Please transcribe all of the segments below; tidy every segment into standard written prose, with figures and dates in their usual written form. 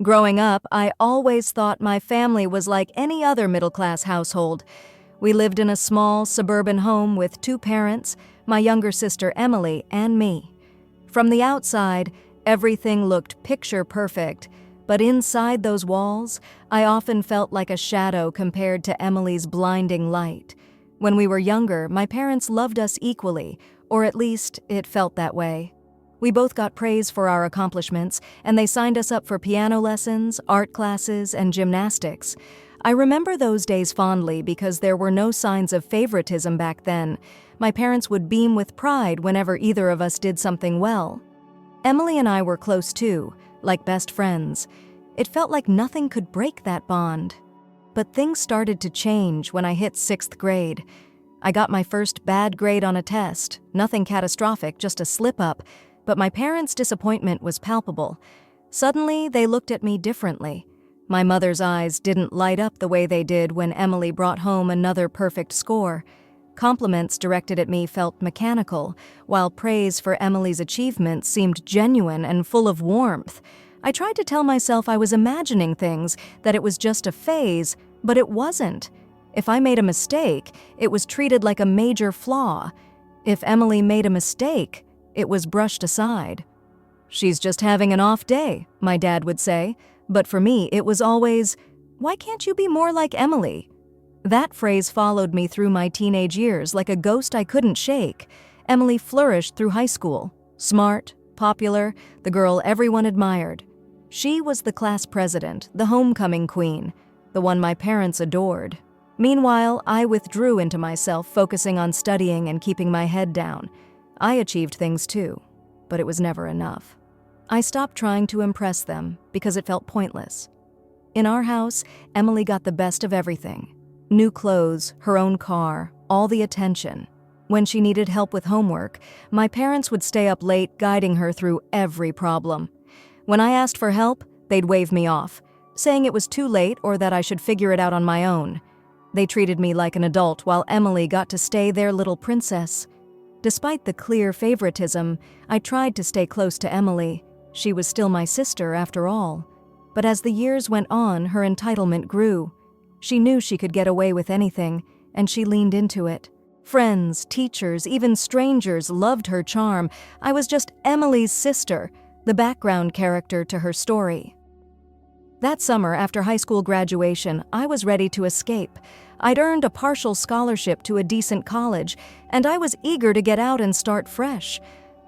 Growing up, I always thought my family was like any other middle-class household. We lived in a small, suburban home with two parents, my younger sister Emily, and me. From the outside, everything looked picture perfect, but inside those walls, I often felt like a shadow compared to Emily's blinding light. When we were younger, my parents loved us equally, or at least it felt that way. We both got praise for our accomplishments, and they signed us up for piano lessons, art classes, and gymnastics. I remember those days fondly because there were no signs of favoritism back then. My parents would beam with pride whenever either of us did something well. Emily and I were close too, like best friends. It felt like nothing could break that bond. But things started to change when I hit 6th grade. I got my first bad grade on a test, nothing catastrophic, just a slip-up, but my parents' disappointment was palpable. Suddenly, they looked at me differently. My mother's eyes didn't light up the way they did when Emily brought home another perfect score. Compliments directed at me felt mechanical, while praise for Emily's achievements seemed genuine and full of warmth. I tried to tell myself I was imagining things, that it was just a phase, but it wasn't. If I made a mistake, it was treated like a major flaw. If Emily made a mistake, it was brushed aside. "She's just having an off day," my dad would say, but for me it was always, "Why can't you be more like Emily?" That phrase followed me through my teenage years like a ghost I couldn't shake. Emily flourished through high school. Smart, popular, the girl everyone admired. She was the class president, the homecoming queen, the one my parents adored. Meanwhile, I withdrew into myself, focusing on studying and keeping my head down. I achieved things too, but it was never enough. I stopped trying to impress them because it felt pointless. In our house, Emily got the best of everything. New clothes, her own car, all the attention. When she needed help with homework, my parents would stay up late guiding her through every problem. When I asked for help, they'd wave me off, saying it was too late or that I should figure it out on my own. They treated me like an adult while Emily got to stay their little princess. Despite the clear favoritism, I tried to stay close to Emily. She was still my sister, after all. But as the years went on, her entitlement grew. She knew she could get away with anything, and she leaned into it. Friends, teachers, even strangers loved her charm. I was just Emily's sister, the background character to her story. That summer, after high school graduation, I was ready to escape. I'd earned a partial scholarship to a decent college, and I was eager to get out and start fresh.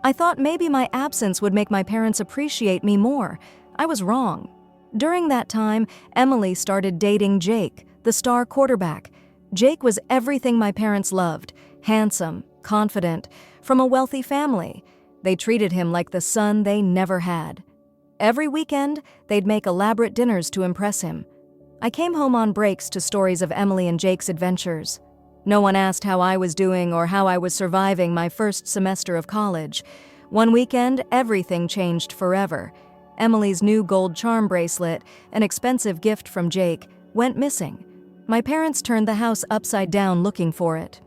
I thought maybe my absence would make my parents appreciate me more. I was wrong. During that time, Emily started dating Jake, the star quarterback. Jake was everything my parents loved: handsome, confident, from a wealthy family. They treated him like the son they never had. Every weekend, they'd make elaborate dinners to impress him. I came home on breaks to stories of Emily and Jake's adventures. No one asked how I was doing or how I was surviving my first semester of college. One weekend, everything changed forever. Emily's new gold charm bracelet, an expensive gift from Jake, went missing. My parents turned the house upside down looking for it.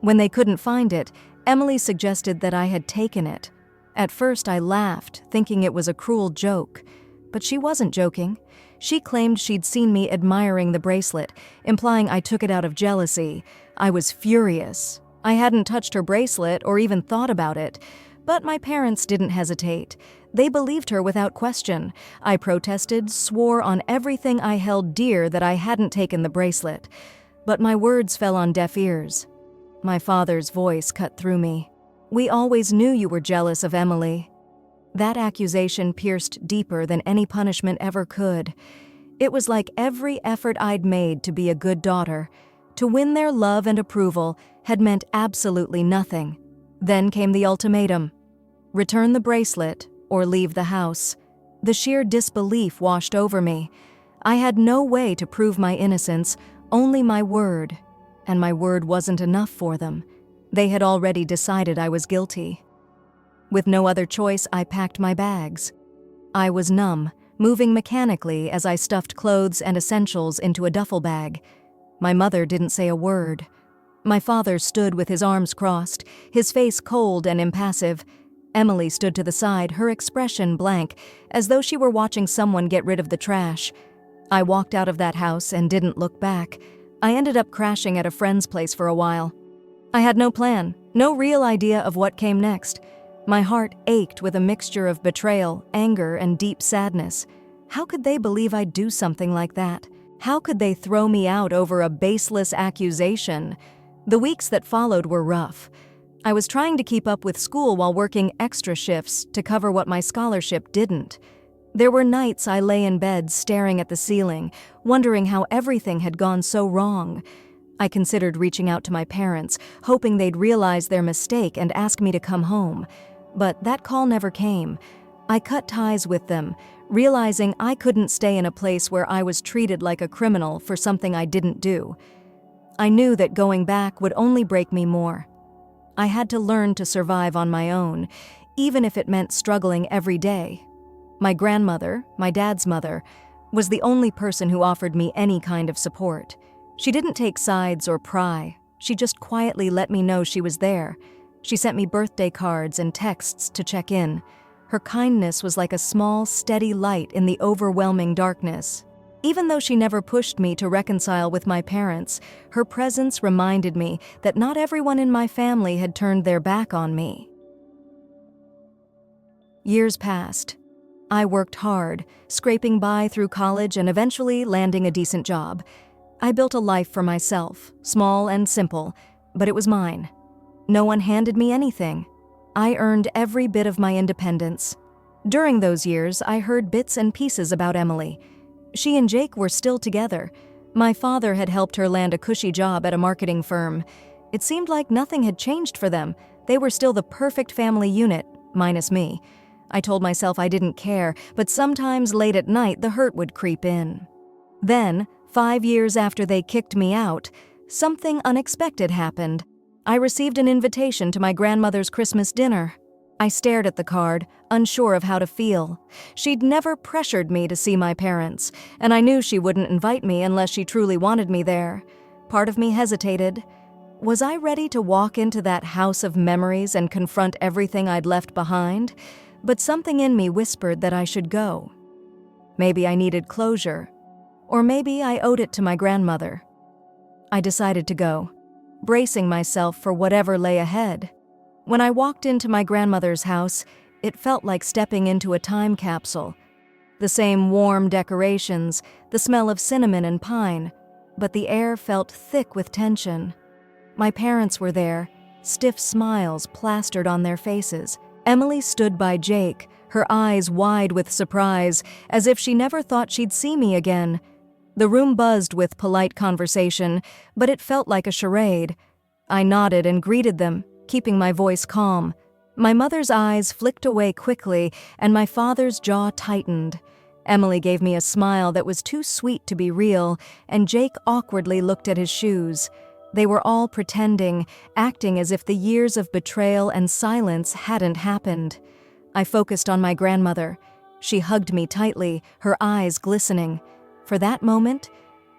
When they couldn't find it, Emily suggested that I had taken it. At first, I laughed, thinking it was a cruel joke. But she wasn't joking. She claimed she'd seen me admiring the bracelet, implying I took it out of jealousy. I was furious. I hadn't touched her bracelet or even thought about it. But my parents didn't hesitate. They believed her without question. I protested, swore on everything I held dear that I hadn't taken the bracelet. But my words fell on deaf ears. My father's voice cut through me. "We always knew you were jealous of Emily." That accusation pierced deeper than any punishment ever could. It was like every effort I'd made to be a good daughter, to win their love and approval, had meant absolutely nothing. Then came the ultimatum: return the bracelet or leave the house. The sheer disbelief washed over me. I had no way to prove my innocence, only my word. And my word wasn't enough for them. They had already decided I was guilty. With no other choice, I packed my bags. I was numb, moving mechanically as I stuffed clothes and essentials into a duffel bag. My mother didn't say a word. My father stood with his arms crossed, his face cold and impassive. Emily stood to the side, her expression blank, as though she were watching someone get rid of the trash. I walked out of that house and didn't look back. I ended up crashing at a friend's place for a while. I had no plan, no real idea of what came next. My heart ached with a mixture of betrayal, anger, and deep sadness. How could they believe I'd do something like that? How could they throw me out over a baseless accusation? The weeks that followed were rough. I was trying to keep up with school while working extra shifts to cover what my scholarship didn't. There were nights I lay in bed staring at the ceiling, wondering how everything had gone so wrong. I considered reaching out to my parents, hoping they'd realize their mistake and ask me to come home. But that call never came. I cut ties with them, realizing I couldn't stay in a place where I was treated like a criminal for something I didn't do. I knew that going back would only break me more. I had to learn to survive on my own, even if it meant struggling every day. My grandmother, my dad's mother, was the only person who offered me any kind of support. She didn't take sides or pry. She just quietly let me know she was there. She sent me birthday cards and texts to check in. Her kindness was like a small, steady light in the overwhelming darkness. Even though she never pushed me to reconcile with my parents, her presence reminded me that not everyone in my family had turned their back on me. Years passed. I worked hard, scraping by through college and eventually landing a decent job. I built a life for myself, small and simple, but it was mine. No one handed me anything. I earned every bit of my independence. During those years, I heard bits and pieces about Emily. She and Jake were still together. My father had helped her land a cushy job at a marketing firm. It seemed like nothing had changed for them. They were still the perfect family unit, minus me. I told myself I didn't care, but sometimes late at night the hurt would creep in. Then, 5 years after they kicked me out, something unexpected happened. I received an invitation to my grandmother's Christmas dinner. I stared at the card, unsure of how to feel. She'd never pressured me to see my parents, and I knew she wouldn't invite me unless she truly wanted me there. Part of me hesitated. Was I ready to walk into that house of memories and confront everything I'd left behind? But something in me whispered that I should go. Maybe I needed closure, or maybe I owed it to my grandmother. I decided to go, bracing myself for whatever lay ahead. When I walked into my grandmother's house, it felt like stepping into a time capsule. The same warm decorations, the smell of cinnamon and pine, but the air felt thick with tension. My parents were there, stiff smiles plastered on their faces. Emily stood by Jake, her eyes wide with surprise, as if she never thought she'd see me again. The room buzzed with polite conversation, but it felt like a charade. I nodded and greeted them, keeping my voice calm. My mother's eyes flicked away quickly, and my father's jaw tightened. Emily gave me a smile that was too sweet to be real, and Jake awkwardly looked at his shoes. They were all pretending, acting as if the years of betrayal and silence hadn't happened. I focused on my grandmother. She hugged me tightly, her eyes glistening. For that moment,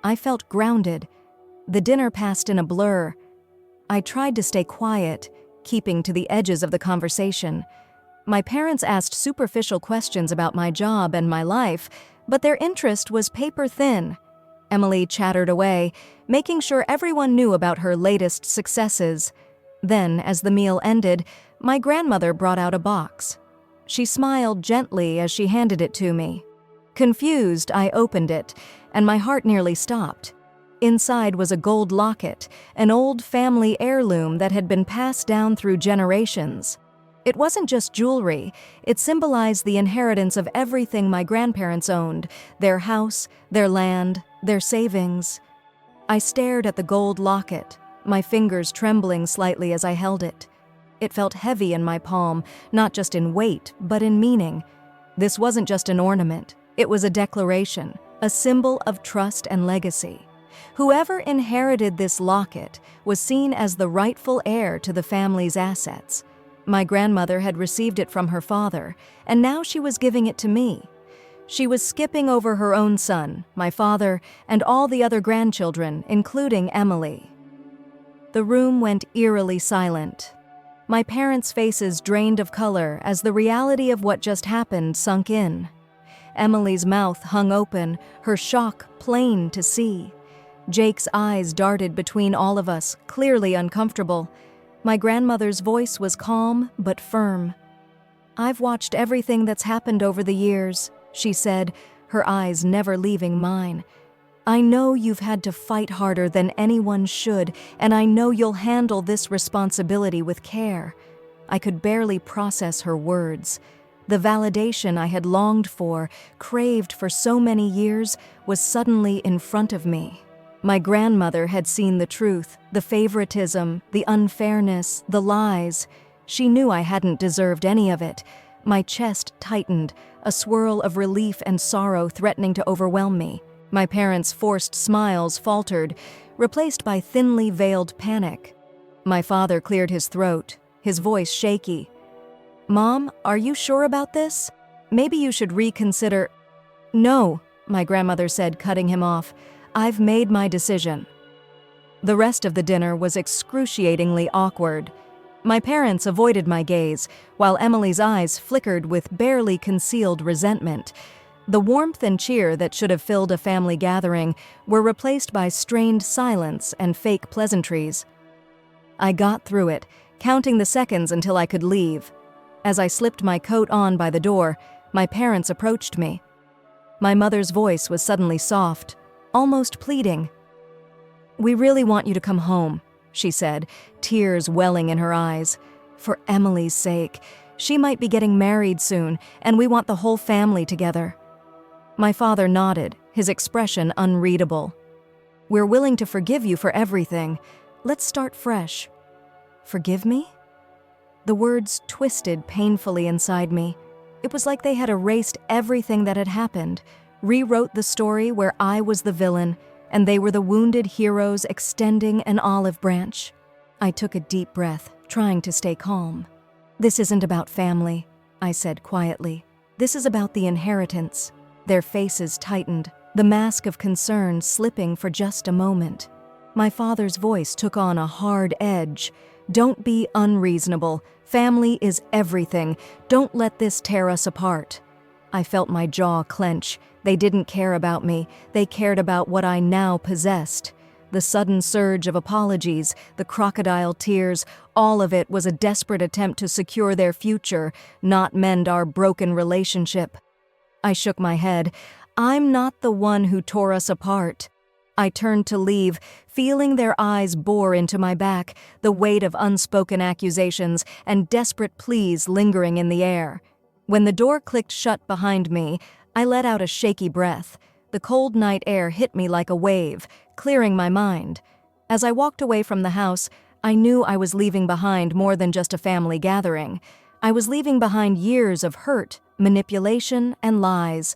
I felt grounded. The dinner passed in a blur. I tried to stay quiet, keeping to the edges of the conversation. My parents asked superficial questions about my job and my life, but their interest was paper thin. Emily chattered away, making sure everyone knew about her latest successes. Then, as the meal ended, my grandmother brought out a box. She smiled gently as she handed it to me. Confused, I opened it, and my heart nearly stopped. Inside was a gold locket, an old family heirloom that had been passed down through generations. It wasn't just jewelry, it symbolized the inheritance of everything my grandparents owned, their house, their land, their savings. I stared at the gold locket, my fingers trembling slightly as I held it. It felt heavy in my palm, not just in weight, but in meaning. This wasn't just an ornament, it was a declaration, a symbol of trust and legacy. Whoever inherited this locket was seen as the rightful heir to the family's assets. My grandmother had received it from her father, and now she was giving it to me. She was skipping over her own son, my father, and all the other grandchildren, including Emily. The room went eerily silent. My parents' faces drained of color as the reality of what just happened sunk in. Emily's mouth hung open, her shock plain to see. Jake's eyes darted between all of us, clearly uncomfortable. My grandmother's voice was calm but firm. "I've watched everything that's happened over the years," she said, her eyes never leaving mine. "I know you've had to fight harder than anyone should, and I know you'll handle this responsibility with care." I could barely process her words. The validation I had longed for, craved for so many years, was suddenly in front of me. My grandmother had seen the truth, the favoritism, the unfairness, the lies. She knew I hadn't deserved any of it. My chest tightened, a swirl of relief and sorrow threatening to overwhelm me. My parents' forced smiles faltered, replaced by thinly veiled panic. My father cleared his throat, his voice shaky. "Mom, are you sure about this? Maybe you should reconsider—" "No," my grandmother said, cutting him off. "I've made my decision." The rest of the dinner was excruciatingly awkward. My parents avoided my gaze, while Emily's eyes flickered with barely concealed resentment. The warmth and cheer that should have filled a family gathering were replaced by strained silence and fake pleasantries. I got through it, counting the seconds until I could leave. As I slipped my coat on by the door, my parents approached me. My mother's voice was suddenly soft, almost pleading. "We really want you to come home," she said, tears welling in her eyes. "For Emily's sake. She might be getting married soon, and we want the whole family together." My father nodded, his expression unreadable. "We're willing to forgive you for everything. Let's start fresh." "Forgive me?" The words twisted painfully inside me. It was like they had erased everything that had happened, rewrote the story where I was the villain, and they were the wounded heroes extending an olive branch. I took a deep breath, trying to stay calm. "This isn't about family," I said quietly. "This is about the inheritance." Their faces tightened, the mask of concern slipping for just a moment. My father's voice took on a hard edge. "Don't be unreasonable. Family is everything. Don't let this tear us apart." I felt my jaw clench. They didn't care about me. They cared about what I now possessed. The sudden surge of apologies, the crocodile tears, all of it was a desperate attempt to secure their future, not mend our broken relationship. I shook my head. "I'm not the one who tore us apart." I turned to leave, feeling their eyes bore into my back, the weight of unspoken accusations and desperate pleas lingering in the air. When the door clicked shut behind me, I let out a shaky breath. The cold night air hit me like a wave, clearing my mind. As I walked away from the house, I knew I was leaving behind more than just a family gathering. I was leaving behind years of hurt, manipulation, and lies.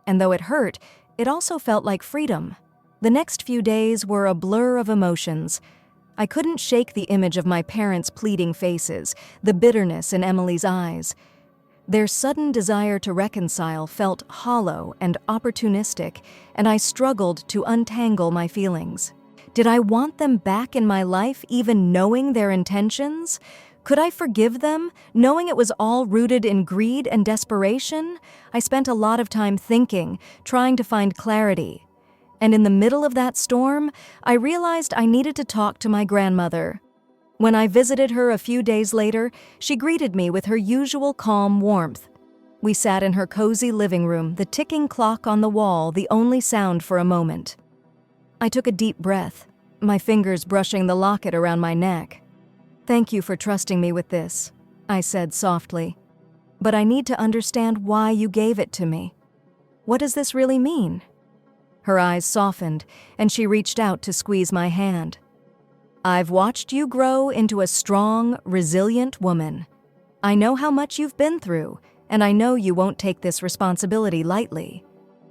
And though it hurt, it also felt like freedom. The next few days were a blur of emotions. I couldn't shake the image of my parents' pleading faces, the bitterness in Emily's eyes. Their sudden desire to reconcile felt hollow and opportunistic, and I struggled to untangle my feelings. Did I want them back in my life, even knowing their intentions? Could I forgive them, knowing it was all rooted in greed and desperation? I spent a lot of time thinking, trying to find clarity. And in the middle of that storm, I realized I needed to talk to my grandmother. When I visited her a few days later, she greeted me with her usual calm warmth. We sat in her cozy living room, the ticking clock on the wall the only sound for a moment. I took a deep breath, my fingers brushing the locket around my neck. "Thank you for trusting me with this," I said softly. "But I need to understand why you gave it to me. What does this really mean?" Her eyes softened, and she reached out to squeeze my hand. "I've watched you grow into a strong, resilient woman. I know how much you've been through, and I know you won't take this responsibility lightly.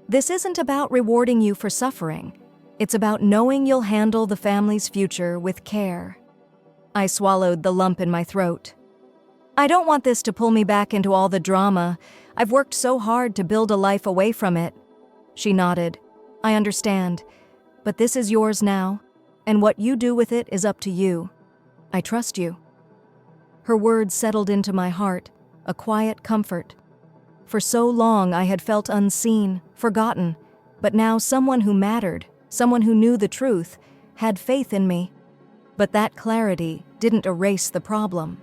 This isn't about rewarding you for suffering. It's about knowing you'll handle the family's future with care." I swallowed the lump in my throat. "I don't want this to pull me back into all the drama. I've worked so hard to build a life away from it." She nodded. "I understand, but this is yours now, and what you do with it is up to you. I trust you." Her words settled into my heart, a quiet comfort. For so long I had felt unseen, forgotten, but now someone who mattered, someone who knew the truth, had faith in me. But that clarity didn't erase the problem.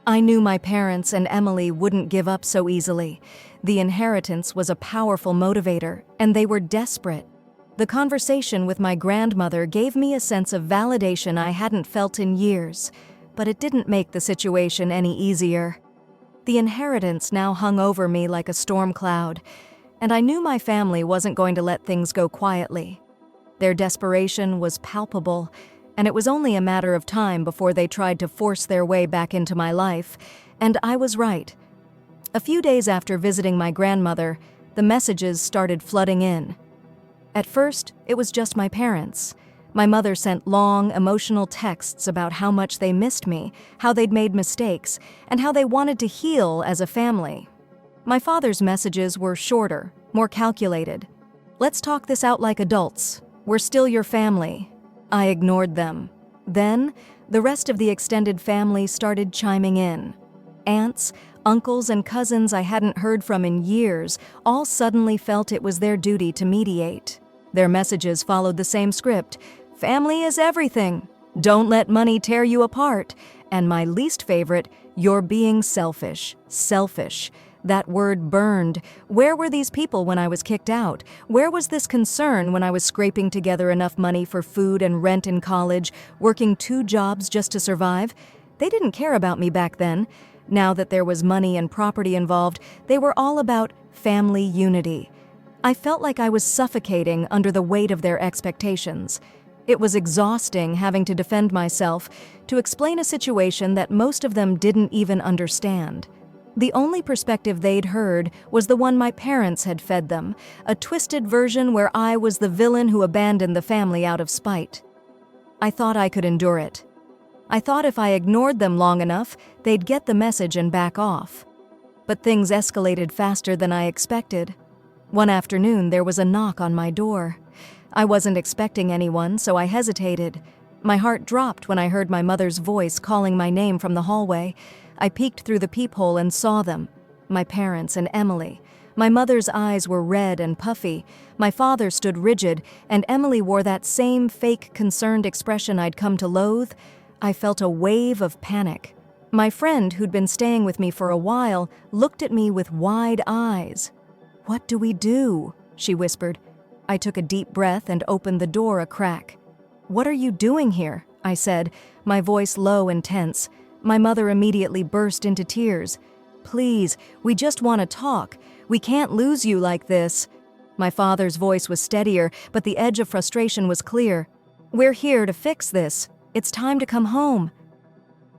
I knew my parents and Emily wouldn't give up so easily. The inheritance was a powerful motivator, and they were desperate. The conversation with my grandmother gave me a sense of validation I hadn't felt in years, but it didn't make the situation any easier. The inheritance now hung over me like a storm cloud, and I knew my family wasn't going to let things go quietly. Their desperation was palpable, and it was only a matter of time before they tried to force their way back into my life, and I was right. A few days after visiting my grandmother, the messages started flooding in. At first, it was just my parents. My mother sent long, emotional texts about how much they missed me, how they'd made mistakes, and how they wanted to heal as a family. My father's messages were shorter, more calculated. "Let's talk this out like adults. We're still your family." I ignored them. Then, the rest of the extended family started chiming in. Aunts, uncles, and cousins I hadn't heard from in years all suddenly felt it was their duty to mediate. Their messages followed the same script. "Family is everything. Don't let money tear you apart." And my least favorite, "You're being selfish." Selfish. That word burned. Where were these people when I was kicked out? Where was this concern when I was scraping together enough money for food and rent in college, working 2 jobs just to survive? They didn't care about me back then. Now that there was money and property involved, they were all about family unity. I felt like I was suffocating under the weight of their expectations. It was exhausting having to defend myself, to explain a situation that most of them didn't even understand. The only perspective they'd heard was the one my parents had fed them, a twisted version where I was the villain who abandoned the family out of spite. I thought I could endure it. I thought if I ignored them long enough, they'd get the message and back off. But things escalated faster than I expected. One afternoon, there was a knock on my door. I wasn't expecting anyone, so I hesitated. My heart dropped when I heard my mother's voice calling my name from the hallway. I peeked through the peephole and saw them, my parents and Emily. My mother's eyes were red and puffy. My father stood rigid, and Emily wore that same fake, concerned expression I'd come to loathe. I felt a wave of panic. My friend, who'd been staying with me for a while, looked at me with wide eyes. "What do we do?" she whispered. I took a deep breath and opened the door a crack. "What are you doing here?" I said, my voice low and tense. My mother immediately burst into tears. "Please, we just want to talk. We can't lose you like this." My father's voice was steadier, but the edge of frustration was clear. "We're here to fix this. It's time to come home."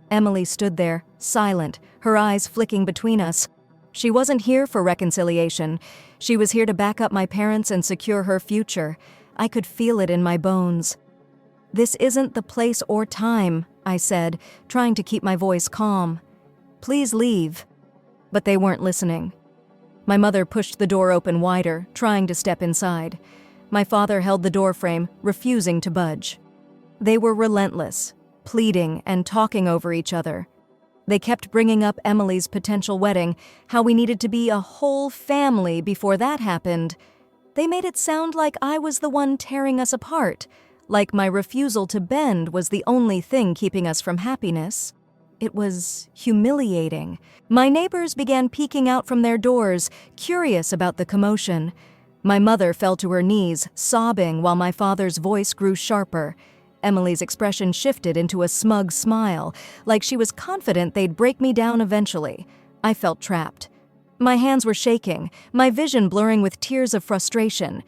Emily stood there, silent, her eyes flicking between us. She wasn't here for reconciliation. She was here to back up my parents and secure her future. I could feel it in my bones. "This isn't the place or time," I said, trying to keep my voice calm. "Please leave." But they weren't listening. My mother pushed the door open wider, trying to step inside. My father held the doorframe, refusing to budge. They were relentless, pleading and talking over each other. They kept bringing up Emily's potential wedding, how we needed to be a whole family before that happened. They made it sound like I was the one tearing us apart, like my refusal to bend was the only thing keeping us from happiness. It was humiliating. My neighbors began peeking out from their doors, curious about the commotion. My mother fell to her knees, sobbing while my father's voice grew sharper. Emily's expression shifted into a smug smile, like she was confident they'd break me down eventually. I felt trapped. My hands were shaking, my vision blurring with tears of frustration.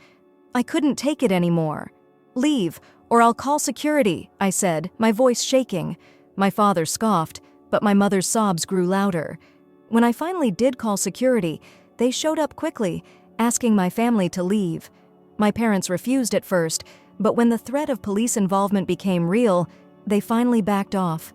I couldn't take it anymore. "Leave, or I'll call security," I said, my voice shaking. My father scoffed, but my mother's sobs grew louder. When I finally did call security, they showed up quickly, asking my family to leave. My parents refused at first, but when the threat of police involvement became real, they finally backed off.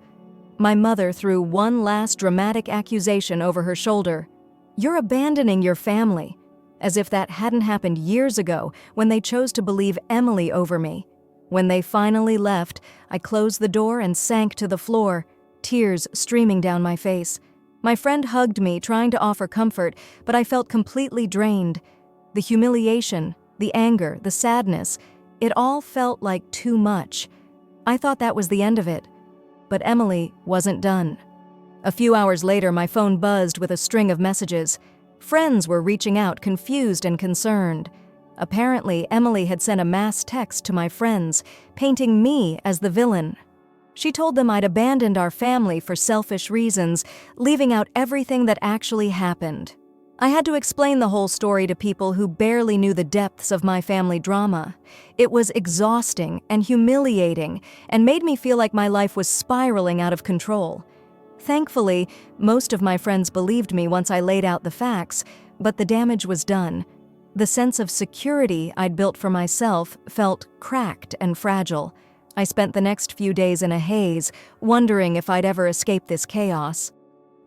My mother threw one last dramatic accusation over her shoulder. "You're abandoning your family," as if that hadn't happened years ago when they chose to believe Emily over me. When they finally left, I closed the door and sank to the floor. tears streaming down my face. My friend hugged me, trying to offer comfort, but I felt completely drained. The humiliation, the anger, the sadness, it all felt like too much. I thought that was the end of it. But Emily wasn't done. A few hours later, my phone buzzed with a string of messages. Friends were reaching out, confused and concerned. Apparently, Emily had sent a mass text to my friends, painting me as the villain. She told them I'd abandoned our family for selfish reasons, leaving out everything that actually happened. I had to explain the whole story to people who barely knew the depths of my family drama. It was exhausting and humiliating and made me feel like my life was spiraling out of control. Thankfully, most of my friends believed me once I laid out the facts, but the damage was done. The sense of security I'd built for myself felt cracked and fragile. I spent the next few days in a haze, wondering if I'd ever escape this chaos.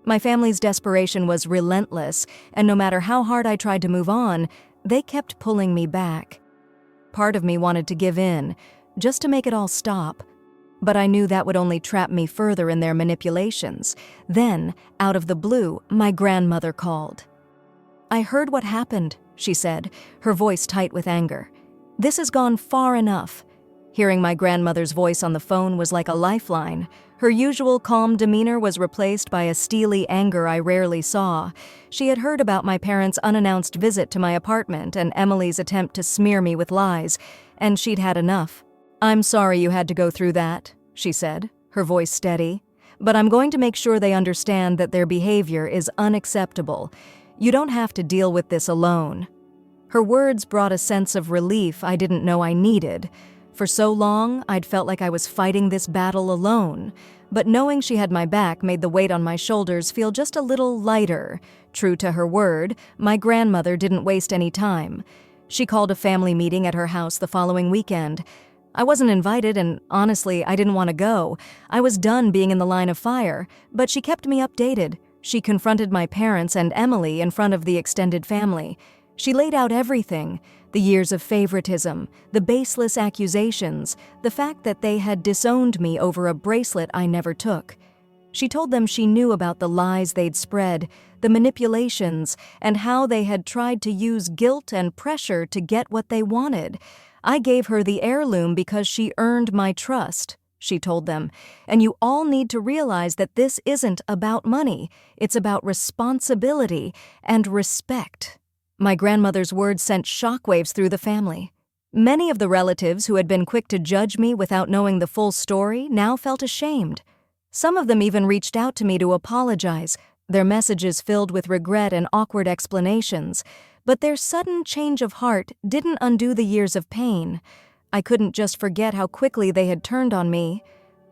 My family's desperation was relentless, and no matter how hard I tried to move on, they kept pulling me back. Part of me wanted to give in, just to make it all stop. But I knew that would only trap me further in their manipulations. Then, out of the blue, my grandmother called. "I heard what happened," she said, her voice tight with anger. "This has gone far enough." Hearing my grandmother's voice on the phone was like a lifeline. Her usual calm demeanor was replaced by a steely anger I rarely saw. She had heard about my parents' unannounced visit to my apartment and Emily's attempt to smear me with lies, and she'd had enough. "I'm sorry you had to go through that," she said, her voice steady. "But I'm going to make sure they understand that their behavior is unacceptable. You don't have to deal with this alone." Her words brought a sense of relief I didn't know I needed. For so long, I'd felt like I was fighting this battle alone, but knowing she had my back made the weight on my shoulders feel just a little lighter. True to her word, my grandmother didn't waste any time. She called a family meeting at her house the following weekend. I wasn't invited, and honestly, I didn't want to go. I was done being in the line of fire, but she kept me updated. She confronted my parents and Emily in front of the extended family. She laid out everything: the years of favoritism, the baseless accusations, the fact that they had disowned me over a bracelet I never took. She told them she knew about the lies they'd spread, the manipulations, and how they had tried to use guilt and pressure to get what they wanted. "I gave her the heirloom because she earned my trust," she told them, "and you all need to realize that this isn't about money. It's about responsibility and respect." My grandmother's words sent shockwaves through the family. Many of the relatives who had been quick to judge me without knowing the full story now felt ashamed. Some of them even reached out to me to apologize, their messages filled with regret and awkward explanations. But their sudden change of heart didn't undo the years of pain. I couldn't just forget how quickly they had turned on me.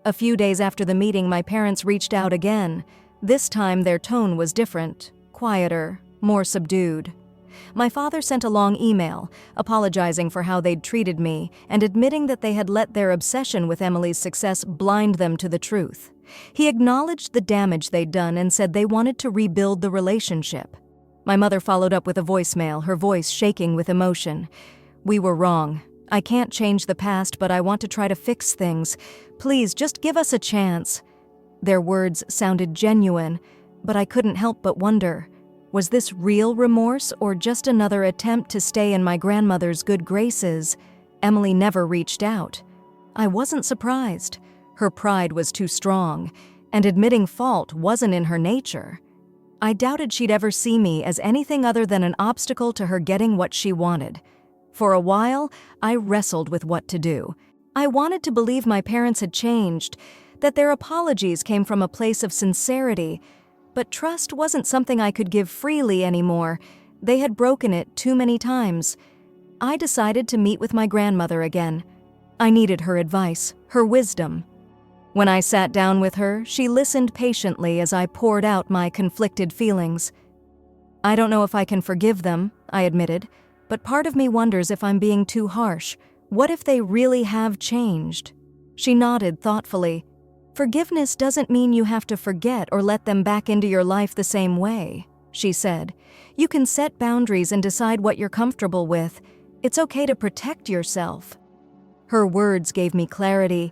A few days after the meeting, my parents reached out again. This time their tone was different, quieter, more subdued. My father sent a long email, apologizing for how they'd treated me and admitting that they had let their obsession with Emily's success blind them to the truth. He acknowledged the damage they'd done and said they wanted to rebuild the relationship. My mother followed up with a voicemail, her voice shaking with emotion. "We were wrong. I can't change the past, but I want to try to fix things. Please, just give us a chance." Their words sounded genuine, but I couldn't help but wonder, was this real remorse or just another attempt to stay in my grandmother's good graces? Emily never reached out. I wasn't surprised. Her pride was too strong, and admitting fault wasn't in her nature. I doubted she'd ever see me as anything other than an obstacle to her getting what she wanted. For a while, I wrestled with what to do. I wanted to believe my parents had changed, that their apologies came from a place of sincerity, but trust wasn't something I could give freely anymore. They had broken it too many times. I decided to meet with my grandmother again. I needed her advice, her wisdom. When I sat down with her, she listened patiently as I poured out my conflicted feelings. "I don't know if I can forgive them," I admitted, "but part of me wonders if I'm being too harsh. What if they really have changed?" She nodded thoughtfully. "Forgiveness doesn't mean you have to forget or let them back into your life the same way," she said. "You can set boundaries and decide what you're comfortable with. It's okay to protect yourself." Her words gave me clarity.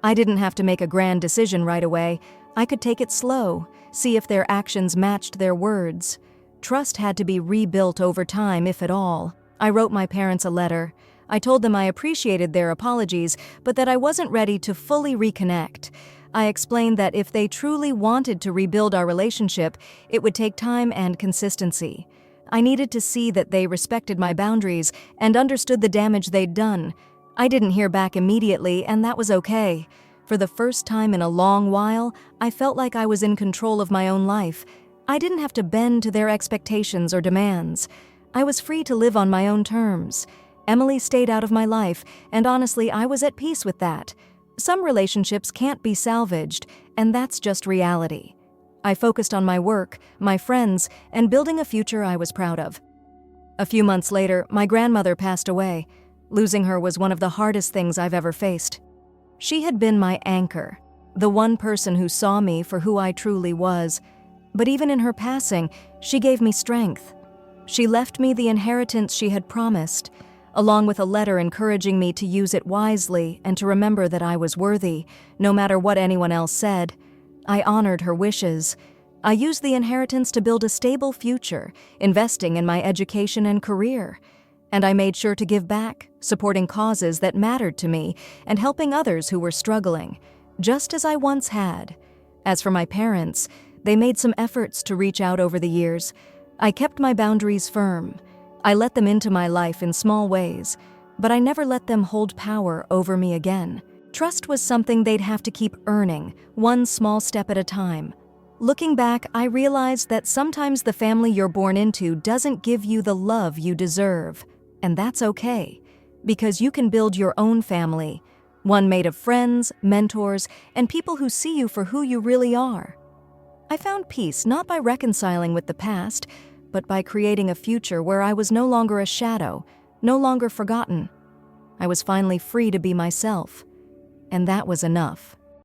I didn't have to make a grand decision right away. I could take it slow, see if their actions matched their words. Trust had to be rebuilt over time, if at all. I wrote my parents a letter. I told them I appreciated their apologies, but that I wasn't ready to fully reconnect. I explained that if they truly wanted to rebuild our relationship, it would take time and consistency. I needed to see that they respected my boundaries and understood the damage they'd done. I didn't hear back immediately, and that was okay. For the first time in a long while, I felt like I was in control of my own life. I didn't have to bend to their expectations or demands. I was free to live on my own terms. Emily stayed out of my life, and honestly, I was at peace with that. Some relationships can't be salvaged, and that's just reality. I focused on my work, my friends, and building a future I was proud of. A few months later, my grandmother passed away. Losing her was one of the hardest things I've ever faced. She had been my anchor, the one person who saw me for who I truly was. But even in her passing, she gave me strength. She left me the inheritance she had promised, along with a letter encouraging me to use it wisely and to remember that I was worthy, no matter what anyone else said. I honored her wishes. I used the inheritance to build a stable future, investing in my education and career. And I made sure to give back, supporting causes that mattered to me and helping others who were struggling, just as I once had. As for my parents, they made some efforts to reach out over the years. I kept my boundaries firm. I let them into my life in small ways, but I never let them hold power over me again. Trust was something they'd have to keep earning, one small step at a time. Looking back, I realized that sometimes the family you're born into doesn't give you the love you deserve. And that's okay, because you can build your own family, one made of friends, mentors, and people who see you for who you really are. I found peace not by reconciling with the past, but by creating a future where I was no longer a shadow, no longer forgotten. I was finally free to be myself, and that was enough.